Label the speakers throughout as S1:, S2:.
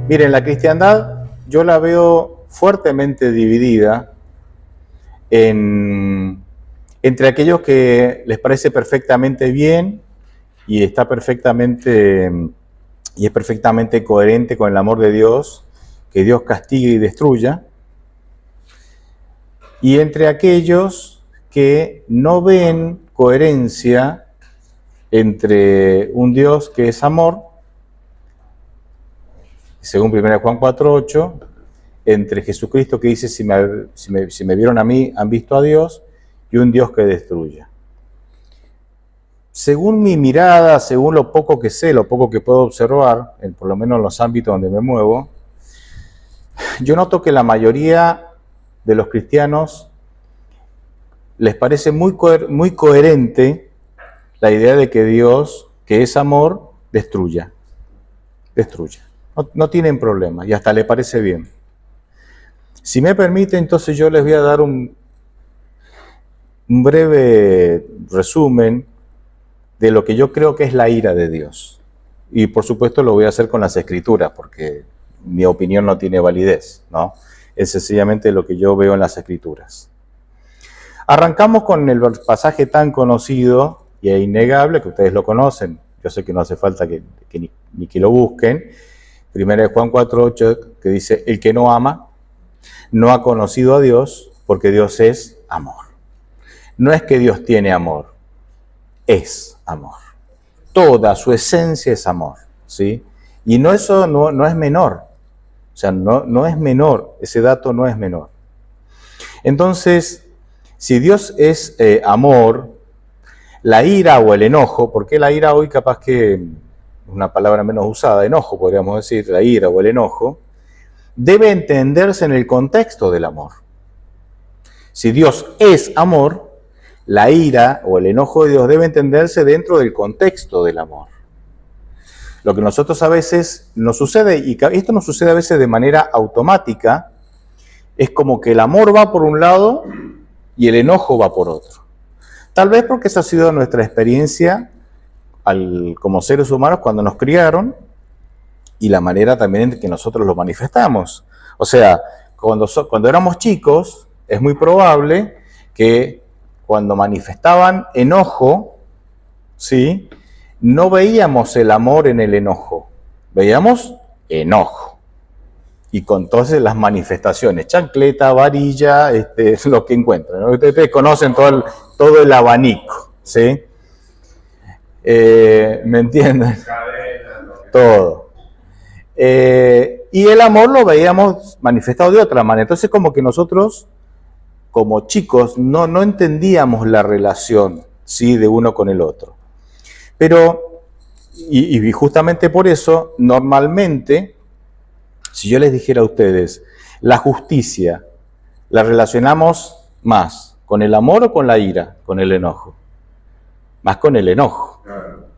S1: Miren, la cristiandad yo la veo fuertemente dividida entre aquellos que les parece perfectamente bien y está perfectamente y es perfectamente coherente con el amor de Dios, que Dios castigue y destruya, y entre aquellos que no ven coherencia entre un Dios que es amor, según 1 Juan 4:8, entre Jesucristo que dice, si me vieron a mí, han visto a Dios, y un Dios que destruye. Según mi mirada, según lo poco que sé, lo poco que puedo observar, por lo menos en los ámbitos donde me muevo, yo noto que la mayoría de los cristianos les parece muy coherente la idea de que Dios, que es amor, destruya. No tienen problema y hasta le parece bien. Si me permite, entonces yo les voy a dar un breve resumen de lo que yo creo que es la ira de Dios. Y por supuesto lo voy a hacer con las escrituras, porque mi opinión no tiene validez, ¿no? Es sencillamente lo que yo veo en las escrituras. Arrancamos con el pasaje tan conocido y es innegable, que ustedes lo conocen. Yo sé que no hace falta ni que lo busquen. 1 Juan 4:8, que dice, el que no ama no ha conocido a Dios, porque Dios es amor. No es que Dios tiene amor, es amor. Toda su esencia es amor, ¿sí? Y eso no es menor. O sea, no es menor, ese dato no es menor. Entonces, si Dios es amor, la ira o el enojo, porque la ira hoy capaz que una palabra menos usada, enojo podríamos decir, la ira o el enojo, debe entenderse en el contexto del amor. Si Dios es amor, la ira o el enojo de Dios debe entenderse dentro del contexto del amor. Lo que nosotros a veces nos sucede, y esto nos sucede a veces de manera automática, es como que el amor va por un lado y el enojo va por otro. Tal vez porque esa ha sido nuestra experiencia como seres humanos cuando nos criaron y la manera también en que nosotros lo manifestamos. O sea, cuando éramos chicos, es muy probable que cuando manifestaban enojo, ¿sí?, no veíamos el amor en el enojo, veíamos enojo. Y con todas las manifestaciones, chancleta, varilla, lo que encuentran, ¿no? Ustedes conocen todo el abanico, ¿sí? ¿Me entienden? Todo. Y el amor lo veíamos manifestado de otra manera. Entonces como que nosotros, como chicos, no entendíamos la relación, ¿sí?, de uno con el otro. Pero, y justamente por eso, normalmente, si yo les dijera a ustedes, la justicia la relacionamos más con el amor o con la ira, con el enojo. Más con el enojo,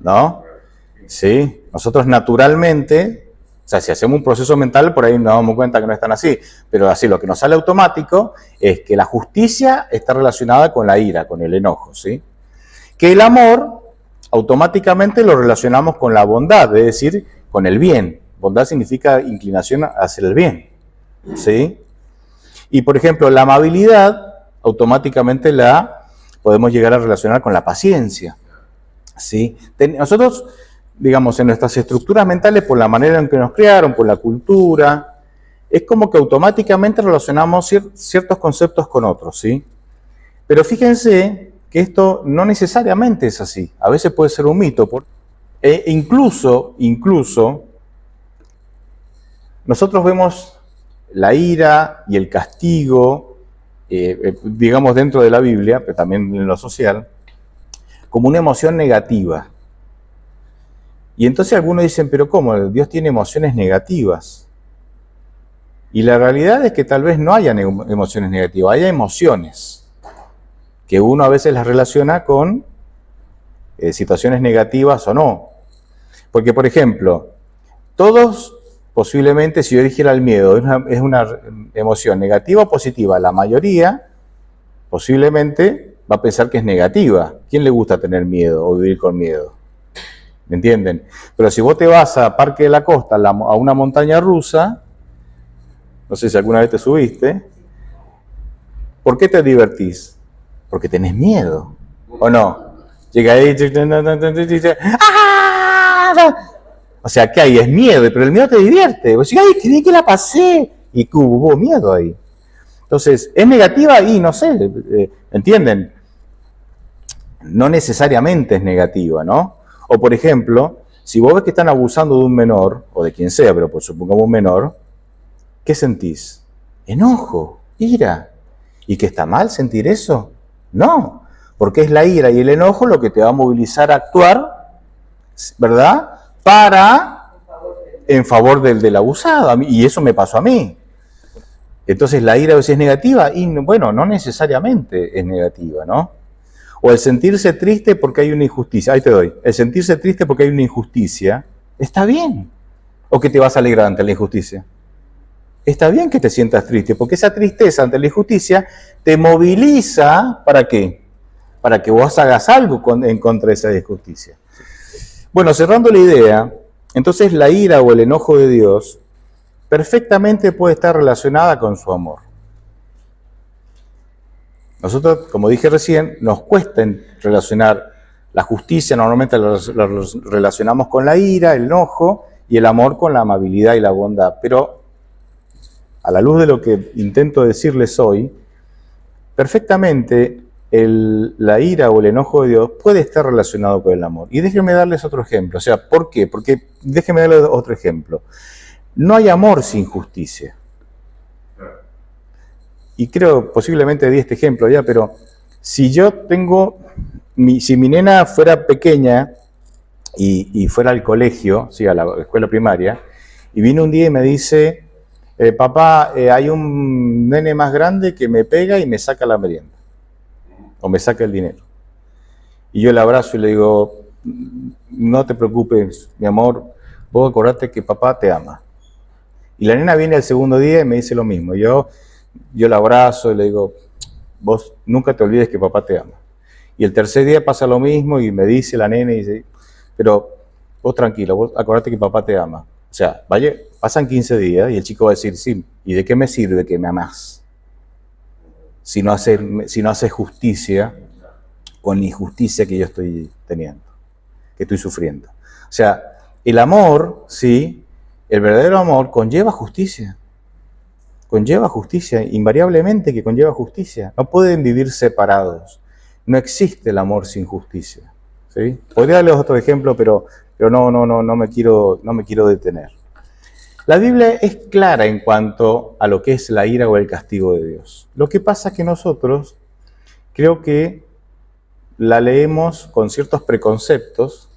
S1: ¿no? Sí, nosotros naturalmente, o sea, si hacemos un proceso mental, por ahí nos damos cuenta que no es tan así, pero así lo que nos sale automático es que la justicia está relacionada con la ira, con el enojo, ¿sí? Que el amor automáticamente lo relacionamos con la bondad, es decir, con el bien. Bondad significa inclinación hacia el bien, ¿sí? Y por ejemplo, la amabilidad automáticamente la podemos llegar a relacionar con la paciencia, ¿sí? Nosotros, digamos, en nuestras estructuras mentales, por la manera en que nos criaron, por la cultura, es como que automáticamente relacionamos ciertos conceptos con otros, ¿sí? Pero fíjense que esto no necesariamente es así. A veces puede ser un mito. Incluso, nosotros vemos la ira y el castigo, digamos dentro de la Biblia, pero también en lo social, como una emoción negativa. Y entonces algunos dicen, pero ¿cómo? Dios tiene emociones negativas. Y la realidad es que tal vez no haya emociones negativas, haya emociones que uno a veces las relaciona con situaciones negativas o no. Porque, por ejemplo, todos posiblemente, si yo dijera el miedo, es una emoción negativa o positiva, la mayoría posiblemente va a pensar que es negativa. ¿Quién le gusta tener miedo o vivir con miedo? ¿Me entienden? Pero si vos te vas a Parque de la Costa, a una montaña rusa, no sé si alguna vez te subiste, ¿por qué te divertís? Porque tenés miedo, ¿o no? Llega ahí, ¡ah! O sea, ¿qué hay? Es miedo, pero el miedo te divierte. Vos decís, ¡ay, qué bien que la pasé! Y hubo miedo ahí. Entonces, ¿es negativa? Y no sé, ¿entienden? No necesariamente es negativa, ¿no? O por ejemplo, si vos ves que están abusando de un menor, o de quien sea, pero pues supongamos un menor, ¿qué sentís? Enojo, ira. ¿Y que está mal sentir eso? No, porque es la ira y el enojo lo que te va a movilizar a actuar, ¿verdad? En favor del abusado. Y eso me pasó a mí. Entonces, ¿la ira a veces es negativa? Y bueno, no necesariamente es negativa, ¿no? O el sentirse triste porque hay una injusticia. Ahí te doy. El sentirse triste porque hay una injusticia, está bien. ¿O que te vas a alegrar ante la injusticia? Está bien que te sientas triste, porque esa tristeza ante la injusticia te moviliza, ¿para qué? Para que vos hagas algo en contra de esa injusticia. Bueno, cerrando la idea, entonces la ira o el enojo de Dios perfectamente puede estar relacionada con su amor. Nosotros, como dije recién, nos cuesta relacionar la justicia, normalmente la relacionamos con la ira, el enojo, y el amor con la amabilidad y la bondad. Pero a la luz de lo que intento decirles hoy, perfectamente la ira o el enojo de Dios puede estar relacionado con el amor. Y déjenme darles otro ejemplo. O sea, ¿por qué? Porque déjenme darles otro ejemplo. No hay amor sin justicia. Y creo, posiblemente di este ejemplo ya, pero si yo tengo, si mi nena fuera pequeña y fuera al colegio, sí, a la escuela primaria, y viene un día y me dice, papá, hay un nene más grande que me pega y me saca la merienda, o me saca el dinero. Y yo le abrazo y le digo, no te preocupes, mi amor, vos acordate que papá te ama. Y la nena viene el segundo día y me dice lo mismo. Yo la abrazo y le digo, vos nunca te olvides que papá te ama. Y el tercer día pasa lo mismo y me dice la nena y dice, pero vos tranquilo, vos acordate que papá te ama. O sea, pasan 15 días y el chico va a decir, sí, ¿y de qué me sirve que me amás? Si no haces justicia con la injusticia que yo estoy teniendo, que estoy sufriendo. O sea, el amor, sí, el verdadero amor conlleva justicia. Conlleva justicia, invariablemente que conlleva justicia. No pueden vivir separados. No existe el amor sin justicia. ¿Sí? Podría darles otro ejemplo, pero no me quiero detener. La Biblia es clara en cuanto a lo que es la ira o el castigo de Dios. Lo que pasa es que nosotros creo que la leemos con ciertos preconceptos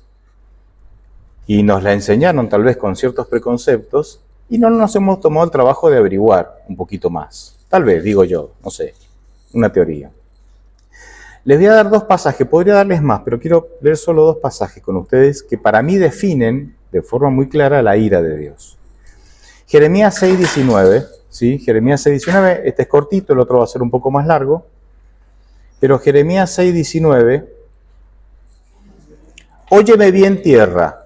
S1: y nos la enseñaron tal vez con ciertos preconceptos y no nos hemos tomado el trabajo de averiguar un poquito más. Tal vez, digo yo, no sé, una teoría. Les voy a dar dos pasajes, podría darles más, pero quiero leer solo dos pasajes con ustedes que para mí definen de forma muy clara la ira de Dios. Jeremías 6:19, ¿sí? Jeremías 6:19, este es cortito, el otro va a ser un poco más largo, pero Jeremías 6:19, óyeme bien tierra.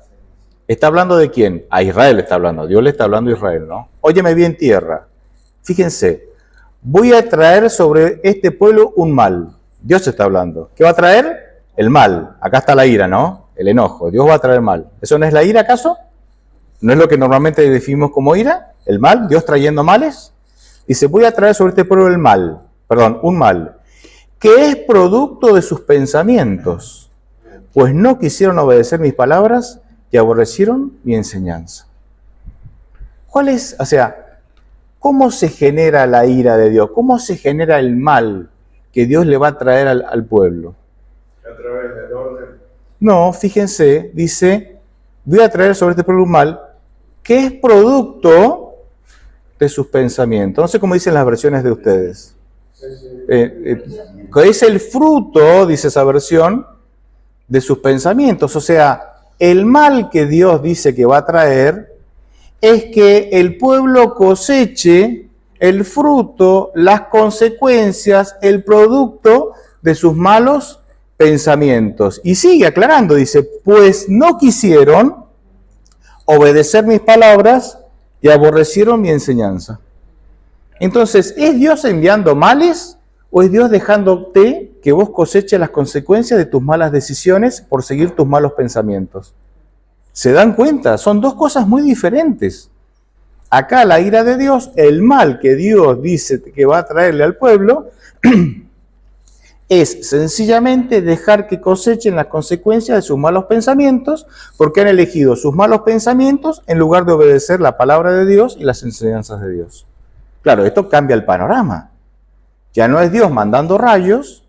S1: ¿Está hablando de quién? A Israel está hablando, Dios le está hablando a Israel, ¿no? Óyeme bien tierra. Fíjense, voy a traer sobre este pueblo un mal. Dios está hablando. ¿Qué va a traer? El mal. Acá está la ira, ¿no? El enojo. Dios va a traer mal. ¿Eso no es la ira acaso? ¿No es lo que normalmente definimos como ira? ¿El mal? ¿Dios trayendo males? Dice, voy a traer sobre este pueblo un mal, que es producto de sus pensamientos, pues no quisieron obedecer mis palabras y aborrecieron mi enseñanza. ¿Cuál es, cómo se genera la ira de Dios? ¿Cómo se genera el mal que Dios le va a traer al pueblo?
S2: A través del orden.
S1: No, fíjense, dice, voy a traer sobre este pueblo un mal que es producto de sus pensamientos. No sé cómo dicen las versiones de ustedes. Que es el fruto, dice esa versión, de sus pensamientos. O sea, el mal que Dios dice que va a traer es que el pueblo coseche el fruto, las consecuencias, el producto de sus malos pensamientos. Y sigue aclarando, dice, pues no quisieron obedecer mis palabras y aborrecieron mi enseñanza. Entonces, ¿es Dios enviando males o es Dios dejándote que vos coseches las consecuencias de tus malas decisiones por seguir tus malos pensamientos? ¿Se dan cuenta? Son dos cosas muy diferentes. Acá la ira de Dios, el mal que Dios dice que va a traerle al pueblo, es sencillamente dejar que cosechen las consecuencias de sus malos pensamientos, porque han elegido sus malos pensamientos en lugar de obedecer la palabra de Dios y las enseñanzas de Dios. Claro, esto cambia el panorama. Ya no es Dios mandando rayos,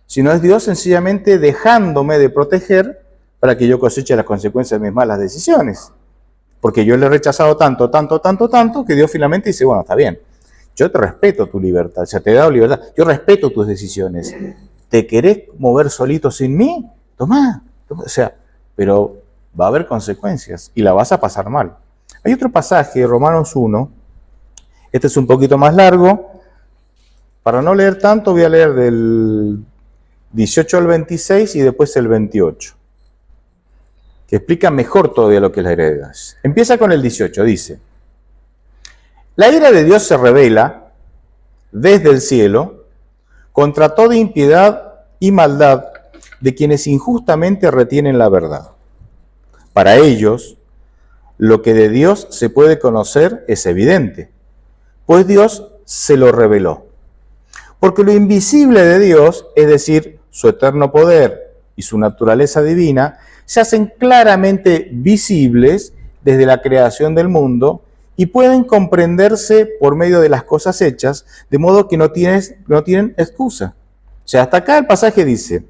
S1: sino es Dios sencillamente dejándome de proteger para que yo coseche las consecuencias de mis malas decisiones. Porque yo le he rechazado tanto, que Dios finalmente dice, bueno, está bien, yo te respeto tu libertad, o sea, te he dado libertad, yo respeto tus decisiones. ¿Te querés mover solito sin mí? Tomá. O sea, pero va a haber consecuencias y la vas a pasar mal. Hay otro pasaje, Romanos 1, este es un poquito más largo. Para no leer tanto, voy a leer del 18 al 26 y después el 28, que explica mejor todavía lo que es la ira de Dios. Empieza con el 18, dice, la ira de Dios se revela desde el cielo contra toda impiedad y maldad de quienes injustamente retienen la verdad. Para ellos, lo que de Dios se puede conocer es evidente, pues Dios se lo reveló. Porque lo invisible de Dios, es decir, su eterno poder y su naturaleza divina, se hacen claramente visibles desde la creación del mundo y pueden comprenderse por medio de las cosas hechas, de modo que no tienen excusa. O sea, hasta acá el pasaje dice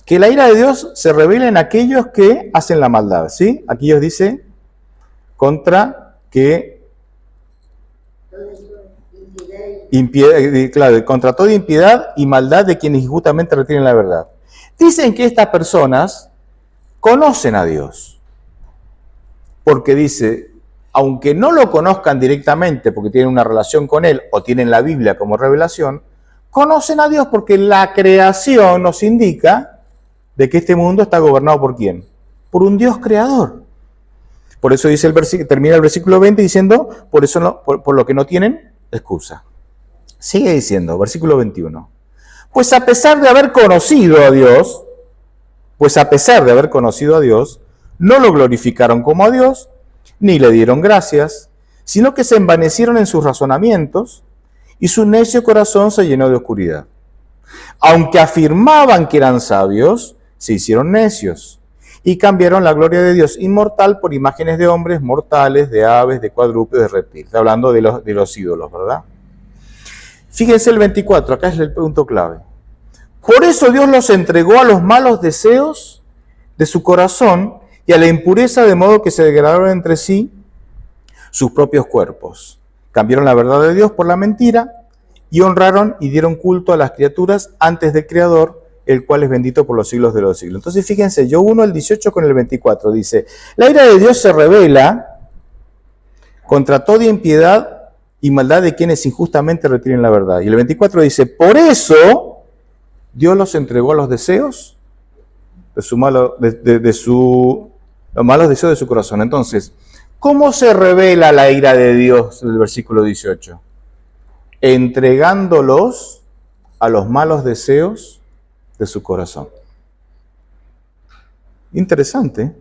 S1: que la ira de Dios se revela en aquellos que hacen la maldad, ¿sí? Aquí Dios dice contra toda impiedad y maldad de quienes injustamente retienen la verdad. Dicen que estas personas conocen a Dios, porque dice, aunque no lo conozcan directamente porque tienen una relación con Él o tienen la Biblia como revelación, conocen a Dios porque la creación nos indica de que este mundo está gobernado ¿por quién? Por un Dios creador. Por eso dice termina el versículo 20 diciendo, por lo que no tienen excusa. Sigue diciendo, versículo 21. Pues a pesar de haber conocido a Dios, no lo glorificaron como a Dios, ni le dieron gracias, sino que se envanecieron en sus razonamientos y su necio corazón se llenó de oscuridad. Aunque afirmaban que eran sabios, se hicieron necios y cambiaron la gloria de Dios inmortal por imágenes de hombres mortales, de aves, de cuadrúpedos, de reptiles. Está hablando de los ídolos, ¿verdad? Fíjense el 24, acá es el punto clave. Por eso Dios los entregó a los malos deseos de su corazón y a la impureza, de modo que se degradaron entre sí sus propios cuerpos. Cambiaron la verdad de Dios por la mentira y honraron y dieron culto a las criaturas antes del Creador, el cual es bendito por los siglos de los siglos. Entonces fíjense, yo uno el 18 con el 24, dice, la ira de Dios se revela contra toda impiedad y maldad de quienes injustamente retienen la verdad. Y el 24 dice, por eso Dios los entregó a los deseos los malos deseos de su corazón. Entonces, ¿cómo se revela la ira de Dios en el versículo 18? Entregándolos a los malos deseos de su corazón. Interesante.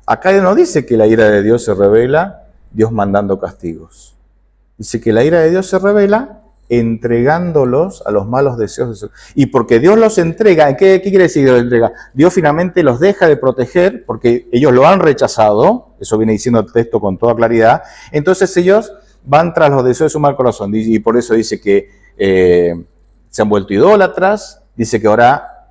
S1: Acá no dice que la ira de Dios se revela Dios mandando castigos. Dice que la ira de Dios se revela entregándolos a los malos deseos de su... Y porque Dios los entrega, ¿qué quiere decir Dios los entrega? Dios finalmente los deja de proteger porque ellos lo han rechazado, eso viene diciendo el texto con toda claridad, entonces ellos van tras los deseos de su mal corazón y por eso dice que se han vuelto idólatras, dice que ahora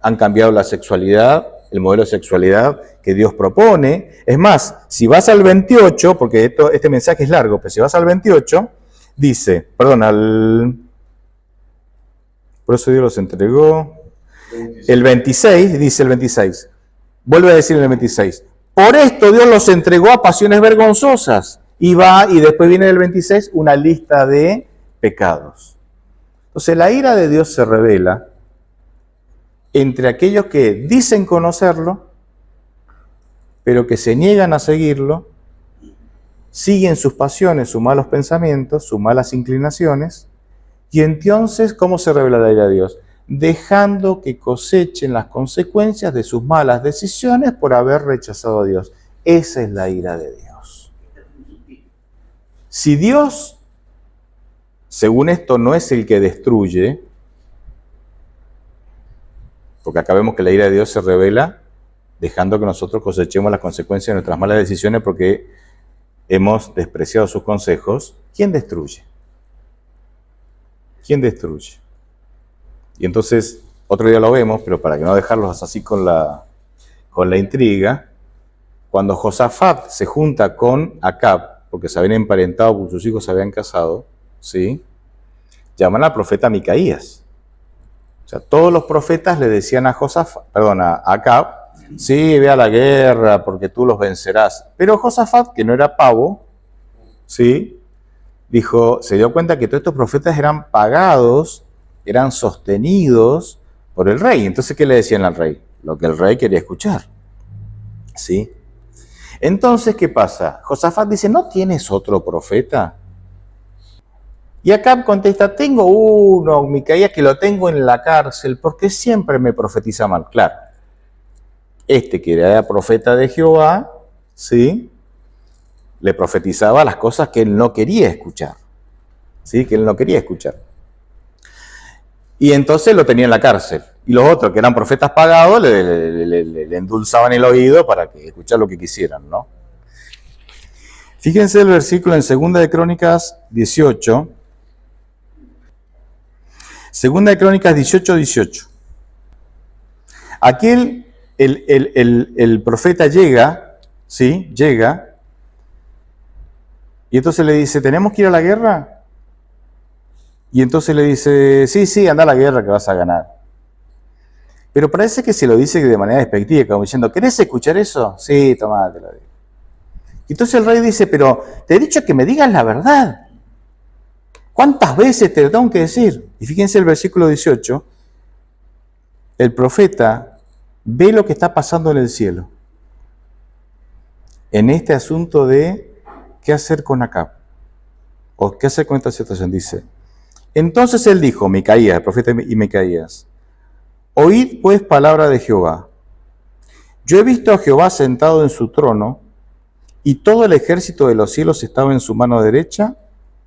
S1: han cambiado la sexualidad, el modelo de sexualidad que Dios propone. Es más, si vas al 28, porque este mensaje es largo, pero si vas al 28, dice, por eso Dios los entregó.
S2: 26.
S1: El 26, dice el 26, vuelve a decir en el 26, por esto Dios los entregó a pasiones vergonzosas. Y después viene el 26 una lista de pecados. Entonces la ira de Dios se revela entre aquellos que dicen conocerlo, pero que se niegan a seguirlo, siguen sus pasiones, sus malos pensamientos, sus malas inclinaciones, y entonces, ¿cómo se revela la ira de Dios? Dejando que cosechen las consecuencias de sus malas decisiones por haber rechazado a Dios. Esa es la ira de Dios. Si Dios, según esto, no es el que destruye, porque acá vemos que la ira de Dios se revela dejando que nosotros cosechemos las consecuencias de nuestras malas decisiones porque hemos despreciado sus consejos, ¿quién destruye? ¿Quién destruye? Y entonces, otro día lo vemos, pero para que no dejarlos así con la intriga, cuando Josafat se junta con Acab, porque se habían emparentado, porque sus hijos se habían casado, ¿sí? Llaman al profeta Micaías. O sea, todos los profetas le decían a Acab, sí, ve a la guerra porque tú los vencerás. Pero Josafat, que no era pavo, ¿sí? Dijo, se dio cuenta que todos estos profetas eran pagados, eran sostenidos por el rey. Entonces, ¿qué le decían al rey? Lo que el rey quería escuchar, ¿sí? Entonces, ¿qué pasa? Josafat dice, ¿no tienes otro profeta? Y Acab contesta, tengo uno, Micaías, que lo tengo en la cárcel, porque siempre me profetiza mal. Claro, este que era profeta de Jehová, ¿sí? Le profetizaba las cosas que él no quería escuchar, ¿sí? Que él no quería escuchar. Y entonces lo tenía en la cárcel. Y los otros, que eran profetas pagados, le endulzaban el oído para que escuchar lo que quisieran, ¿no? Fíjense el versículo en 2 de Crónicas 18. 2 de Crónicas 18. Aquí el profeta llega, ¿sí? Llega, y entonces le dice, ¿tenemos que ir a la guerra? Y entonces le dice, sí, anda a la guerra que vas a ganar. Pero parece que se lo dice de manera despectiva, como diciendo, ¿querés escuchar eso? Sí, tomá, te lo digo. Y entonces el rey dice, pero te he dicho que me digas la verdad. ¿Cuántas veces te lo tengo que decir? Y fíjense el versículo 18, el profeta ve lo que está pasando en el cielo, en este asunto de qué hacer con Acab, o qué hacer con esta situación, dice. Entonces él dijo, Micaías, el profeta y Micaías, oíd pues palabra de Jehová. Yo he visto a Jehová sentado en su trono, y todo el ejército de los cielos estaba en su mano derecha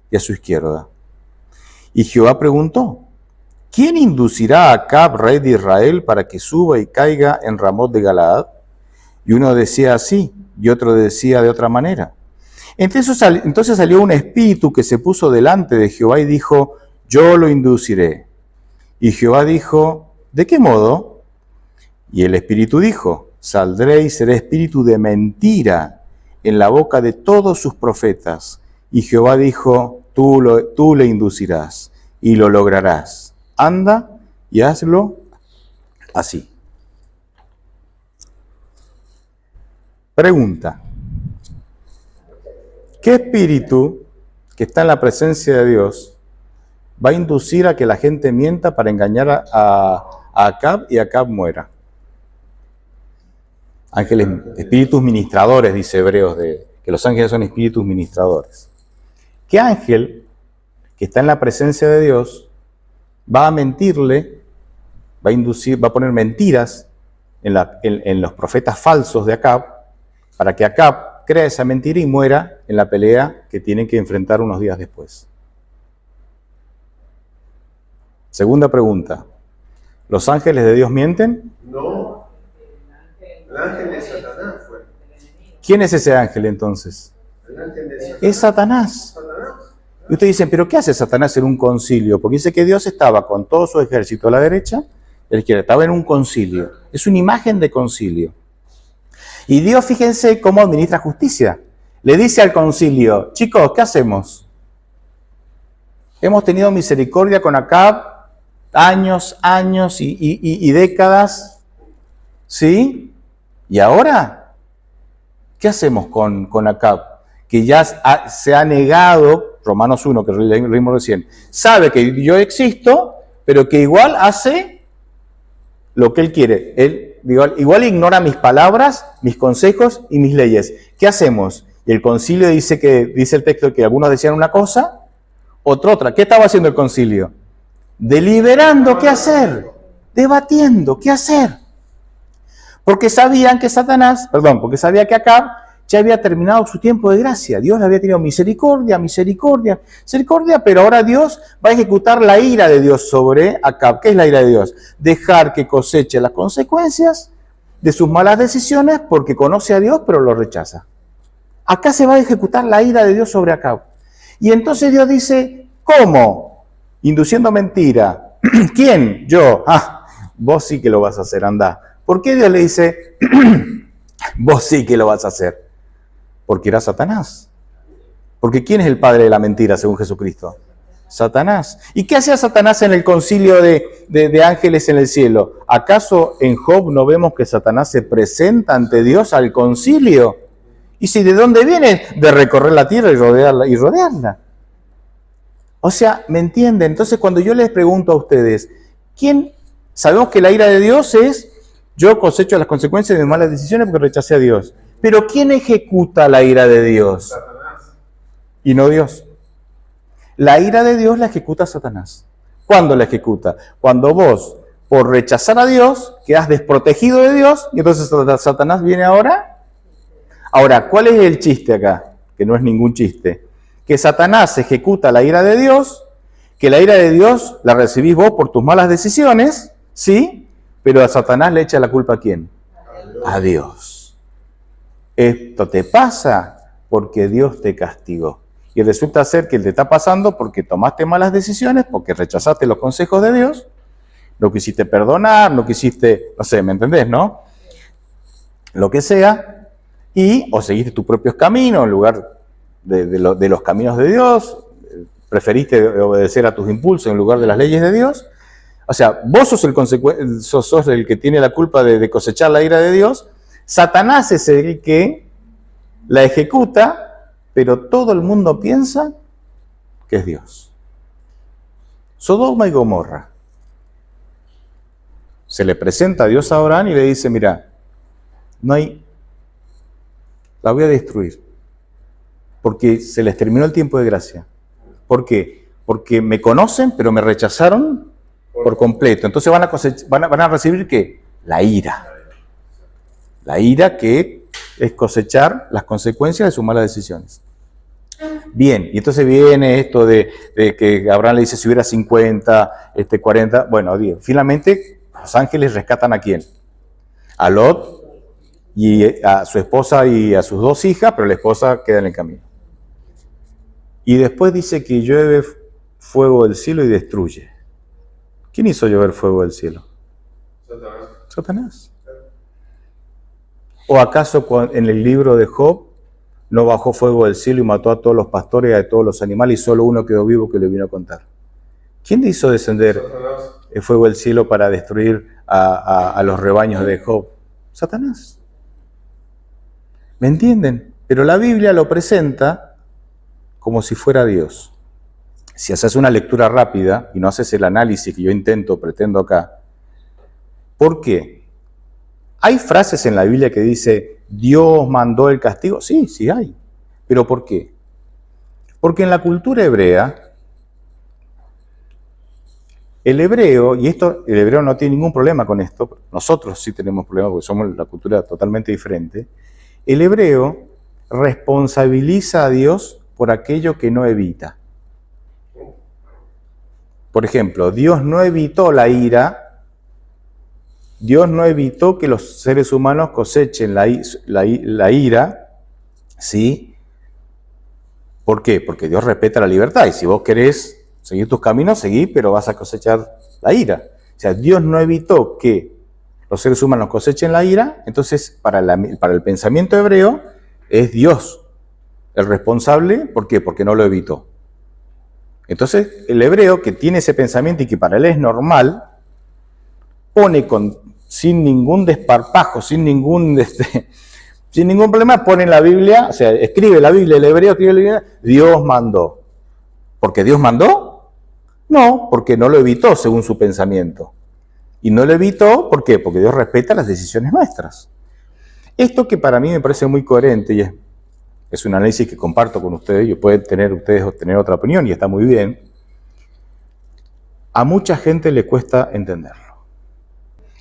S1: y a su izquierda. Y Jehová preguntó, ¿quién inducirá a Acab, rey de Israel, para que suba y caiga en Ramot de Galaad? Y uno decía así, y otro decía de otra manera. Entonces salió un espíritu que se puso delante de Jehová y dijo, yo lo induciré. Y Jehová dijo, ¿de qué modo? Y el espíritu dijo, saldré y seré espíritu de mentira en la boca de todos sus profetas. Y Jehová dijo, tú le inducirás y lo lograrás. Anda y hazlo así. Pregunta. ¿Qué espíritu que está en la presencia de Dios va a inducir a que la gente mienta para engañar a Acab y Acab muera? Ángeles, espíritus ministradores, dice Hebreos, que los ángeles son espíritus ministradores. ¿Qué ángel que está en la presencia de Dios va a mentirle, va a poner mentiras en los profetas falsos de Acab, para que Acab crea esa mentira y muera en la pelea que tienen que enfrentar unos días después? Segunda pregunta, ¿los ángeles de Dios mienten?
S2: No, el ángel de Satanás fue.
S1: ¿Quién es ese ángel entonces?
S2: El ángel de Satanás.
S1: Es Satanás. Y ustedes dicen, ¿pero qué hace Satanás en un concilio? Porque dice que Dios estaba con todo su ejército a la derecha y a la izquierda, estaba en un concilio. Es una imagen de concilio. Y Dios, fíjense cómo administra justicia. Le dice al concilio, chicos, ¿qué hacemos? Hemos tenido misericordia con Acab años y décadas, ¿sí? ¿Y ahora? ¿Qué hacemos con Acab? Que ya se ha negado, Romanos 1, que leímos recién, sabe que yo existo, pero que igual hace lo que él quiere. Él igual ignora mis palabras, mis consejos y mis leyes. ¿Qué hacemos? Y el concilio dice el texto que algunos decían una cosa, otra. ¿Qué estaba haciendo el concilio? Deliberando qué hacer, debatiendo qué hacer. Porque sabía que Acab ya había terminado su tiempo de gracia. Dios le había tenido misericordia, pero ahora Dios va a ejecutar la ira de Dios sobre Acab. ¿Qué es la ira de Dios? Dejar que coseche las consecuencias de sus malas decisiones porque conoce a Dios, pero lo rechaza. Acá se va a ejecutar la ira de Dios sobre Acab. Y entonces Dios dice, ¿cómo? Induciendo mentira. ¿Quién? Yo. Vos sí que lo vas a hacer, andá. ¿Por qué Dios le dice, vos sí que lo vas a hacer? Porque era Satanás. Porque ¿quién es el padre de la mentira según Jesucristo? Satanás. ¿Y qué hacía Satanás en el concilio de ángeles en el cielo? ¿Acaso en Job no vemos que Satanás se presenta ante Dios al concilio? ¿Y si de dónde viene? De recorrer la tierra y rodearla. O sea, ¿me entienden? Entonces cuando yo les pregunto a ustedes, sabemos que la ira de Dios es, yo cosecho las consecuencias de mis malas decisiones porque rechacé a Dios. Pero ¿quién ejecuta la ira de Dios?
S2: Satanás.
S1: Y no Dios. La ira de Dios la ejecuta Satanás. ¿Cuándo la ejecuta? Cuando vos, por rechazar a Dios, quedás desprotegido de Dios y entonces Satanás viene ahora. Ahora, ¿cuál es el chiste acá? Que no es ningún chiste. Que Satanás ejecuta la ira de Dios, que la ira de Dios la recibís vos por tus malas decisiones, ¿sí? Pero a Satanás le echa la culpa ¿a quién? A Dios. Esto te pasa porque Dios te castigó. Y resulta ser que te está pasando porque tomaste malas decisiones, porque rechazaste los consejos de Dios, no quisiste perdonar, no quisiste, no sé, ¿me entendés, no? Lo que sea, o seguiste tus propios caminos en lugar de los caminos de Dios, preferiste obedecer a tus impulsos en lugar de las leyes de Dios. O sea, vos sos el que tiene la culpa de cosechar la ira de Dios. Satanás es el que la ejecuta, pero todo el mundo piensa que es Dios. Sodoma y Gomorra. Se le presenta a Dios a Abraham y le dice, mira, la voy a destruir, porque se les terminó el tiempo de gracia. ¿Por qué? Porque me conocen, pero me rechazaron por completo. Entonces van a recibir ¿qué? La ira. La ira que es cosechar las consecuencias de sus malas decisiones. Bien, y entonces viene esto de que Abraham le dice si hubiera 50, 40, bueno, finalmente los ángeles rescatan ¿a quién? A Lot y a su esposa y a sus 2 hijas, pero la esposa queda en el camino. Y después dice que llueve fuego del cielo y destruye. ¿Quién hizo llover fuego del cielo? Satanás. ¿O acaso en el libro de Job no bajó fuego del cielo y mató a todos los pastores y a todos los animales y solo uno quedó vivo que le vino a contar? ¿Quién hizo descender el fuego del cielo para destruir a los rebaños de Job? Satanás. ¿Me entienden? Pero la Biblia lo presenta como si fuera Dios. Si haces una lectura rápida y no haces el análisis que yo pretendo acá, ¿por qué? ¿Hay frases en la Biblia que dice Dios mandó el castigo? Sí, sí hay. ¿Pero por qué? Porque en la cultura hebrea, el hebreo no tiene ningún problema con esto, nosotros sí tenemos problemas porque somos la cultura totalmente diferente, el hebreo responsabiliza a Dios por aquello que no evita. Por ejemplo, Dios no evitó la ira, Dios no evitó que los seres humanos cosechen la ira, ¿sí? ¿Por qué? Porque Dios respeta la libertad y si vos querés seguir tus caminos, seguí, pero vas a cosechar la ira. O sea, Dios no evitó que los seres humanos cosechen la ira, entonces para el pensamiento hebreo es Dios el responsable. ¿Por qué? Porque no lo evitó. Entonces el hebreo que tiene ese pensamiento y que para él es normal, pone sin ningún desparpajo, sin ningún problema, pone en la Biblia, o sea, escribe la Biblia, el hebreo escribe la Biblia, Dios mandó. ¿Porque Dios mandó? No, porque no lo evitó según su pensamiento. Y no lo evitó, ¿por qué? Porque Dios respeta las decisiones nuestras. Esto que para mí me parece muy coherente y es un análisis que comparto con ustedes, y pueden tener ustedes tener otra opinión y está muy bien, a mucha gente le cuesta entenderlo.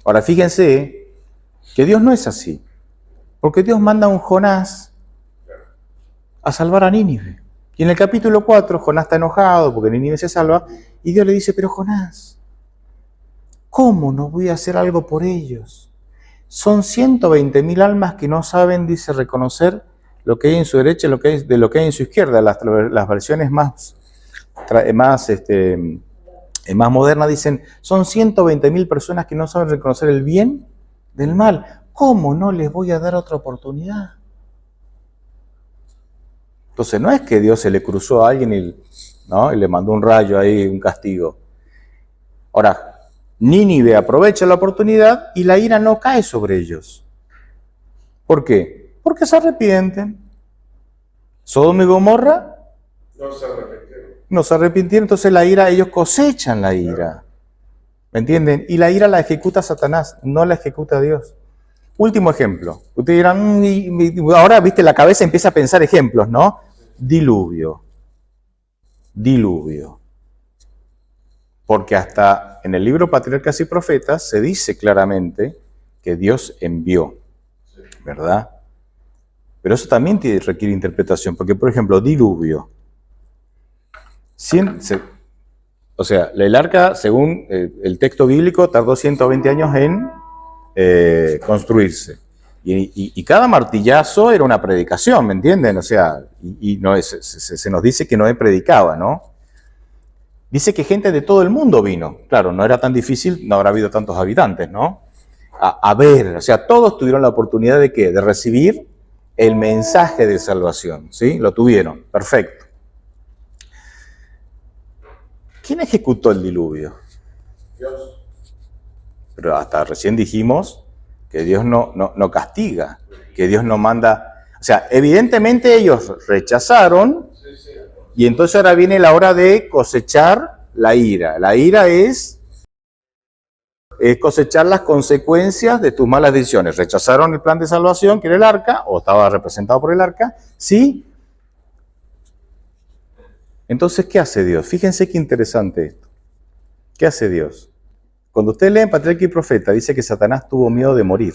S1: Ahora fíjense que Dios no es así, porque Dios manda a un Jonás a salvar a Nínive. Y en el capítulo 4 Jonás está enojado porque Nínive se salva y Dios le dice, pero Jonás, ¿cómo no voy a hacer algo por ellos? Son 120.000 almas que no saben, dice, reconocer lo que hay en su derecha y de lo que hay en su izquierda. Las versiones más modernas dicen, son 120.000 personas que no saben reconocer el bien del mal. ¿Cómo no les voy a dar otra oportunidad? Entonces no es que Dios se le cruzó a alguien y le mandó un rayo ahí, un castigo. Ahora, Nínive aprovecha la oportunidad y la ira no cae sobre ellos. ¿Por qué? Porque se arrepienten. Sodoma y Gomorra no se arrepintieron, entonces la ira, ellos cosechan la ira. ¿Me entienden? Y la ira la ejecuta Satanás, no la ejecuta Dios. Último ejemplo. Ustedes dirán, ahora, viste, la cabeza empieza a pensar ejemplos, ¿no? Diluvio. Porque hasta en el libro Patriarcas y Profetas se dice claramente que Dios envió, ¿verdad? Pero eso también requiere interpretación, porque por ejemplo, diluvio. O sea, el arca, según el texto bíblico, tardó 120 años en construirse. Y cada martillazo era una predicación, ¿me entienden? O sea, se nos dice que Noé predicaba, ¿no? Dice que gente de todo el mundo vino. Claro, no era tan difícil, no habrá habido tantos habitantes, ¿no? A ver, o sea, todos tuvieron la oportunidad de ¿qué? De recibir el mensaje de salvación, ¿sí? Lo tuvieron, perfecto. ¿Quién ejecutó el diluvio?
S2: Dios.
S1: Pero hasta recién dijimos que Dios no castiga, que Dios no manda. O sea, evidentemente ellos rechazaron y entonces ahora viene la hora de cosechar la ira. La ira es cosechar las consecuencias de tus malas decisiones. Rechazaron el plan de salvación, que era el arca, o estaba representado por el arca, ¿sí? Entonces, ¿qué hace Dios? Fíjense qué interesante esto. ¿Qué hace Dios? Cuando ustedes leen Patriarca y Profeta, dice que Satanás tuvo miedo de morir.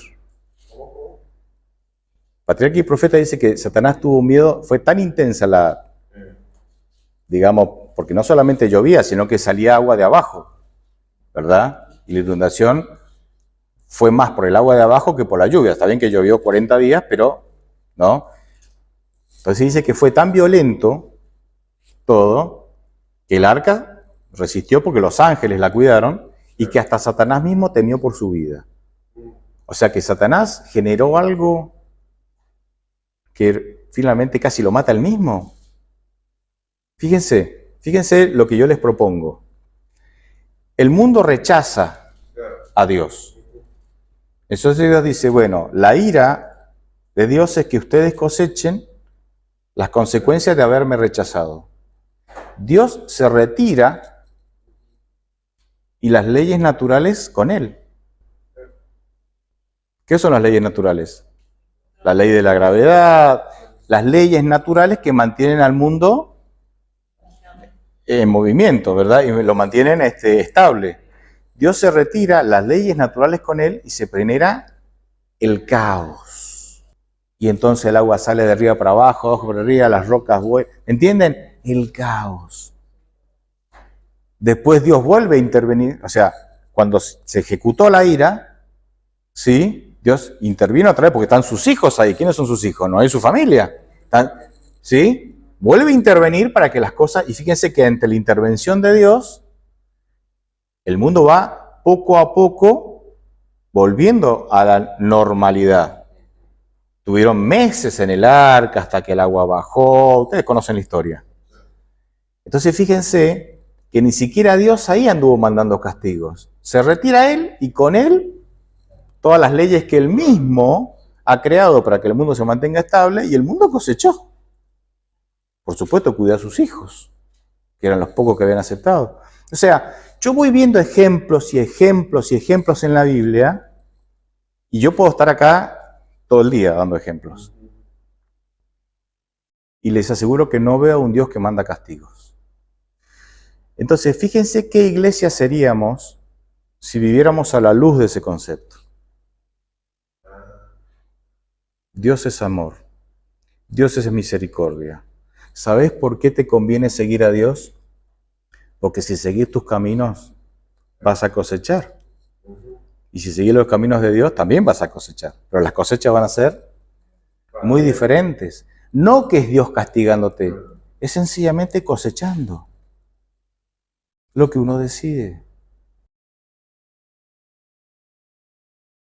S1: Patriarca y Profeta dice que Satanás tuvo miedo, fue tan intensa digamos, porque no solamente llovía, sino que salía agua de abajo, ¿verdad? Y la inundación fue más por el agua de abajo que por la lluvia. Está bien que llovió 40 días, pero, ¿no? Entonces dice que fue tan violento todo, que el arca resistió porque los ángeles la cuidaron y que hasta Satanás mismo temió por su vida. O sea que Satanás generó algo que finalmente casi lo mata él mismo. Fíjense lo que yo les propongo. El mundo rechaza a Dios. Entonces Dios dice, bueno, la ira de Dios es que ustedes cosechen las consecuencias de haberme rechazado. Dios se retira y las leyes naturales con él. ¿Qué son las leyes naturales? La ley de la gravedad, las leyes naturales que mantienen al mundo en movimiento, ¿verdad? Y lo mantienen estable. Dios se retira, las leyes naturales con él y se genera el caos. Y entonces el agua sale de arriba para abajo, abajo para arriba, las rocas vuelven. ¿Entienden? El caos. Después Dios vuelve a intervenir, o sea, cuando se ejecutó la ira, ¿sí? Dios intervino otra vez porque están sus hijos ahí. ¿Quiénes son sus hijos? No hay su familia. ¿Sí? Vuelve a intervenir para que las cosas, y fíjense que ante la intervención de Dios, el mundo va poco a poco volviendo a la normalidad. Tuvieron meses en el arca hasta que el agua bajó. Ustedes conocen la historia. Entonces fíjense que ni siquiera Dios ahí anduvo mandando castigos. Se retira él y con él todas las leyes que él mismo ha creado para que el mundo se mantenga estable y el mundo cosechó. Por supuesto, cuidó a sus hijos, que eran los pocos que habían aceptado. O sea, yo voy viendo ejemplos y ejemplos y ejemplos en la Biblia y yo puedo estar acá todo el día dando ejemplos. Y les aseguro que no veo a un Dios que manda castigos. Entonces, fíjense qué iglesia seríamos si viviéramos a la luz de ese concepto. Dios es amor. Dios es misericordia. ¿Sabes por qué te conviene seguir a Dios? Porque si seguís tus caminos, vas a cosechar. Y si seguís los caminos de Dios, también vas a cosechar. Pero las cosechas van a ser muy diferentes. No que es Dios castigándote, es sencillamente cosechando lo que uno decide.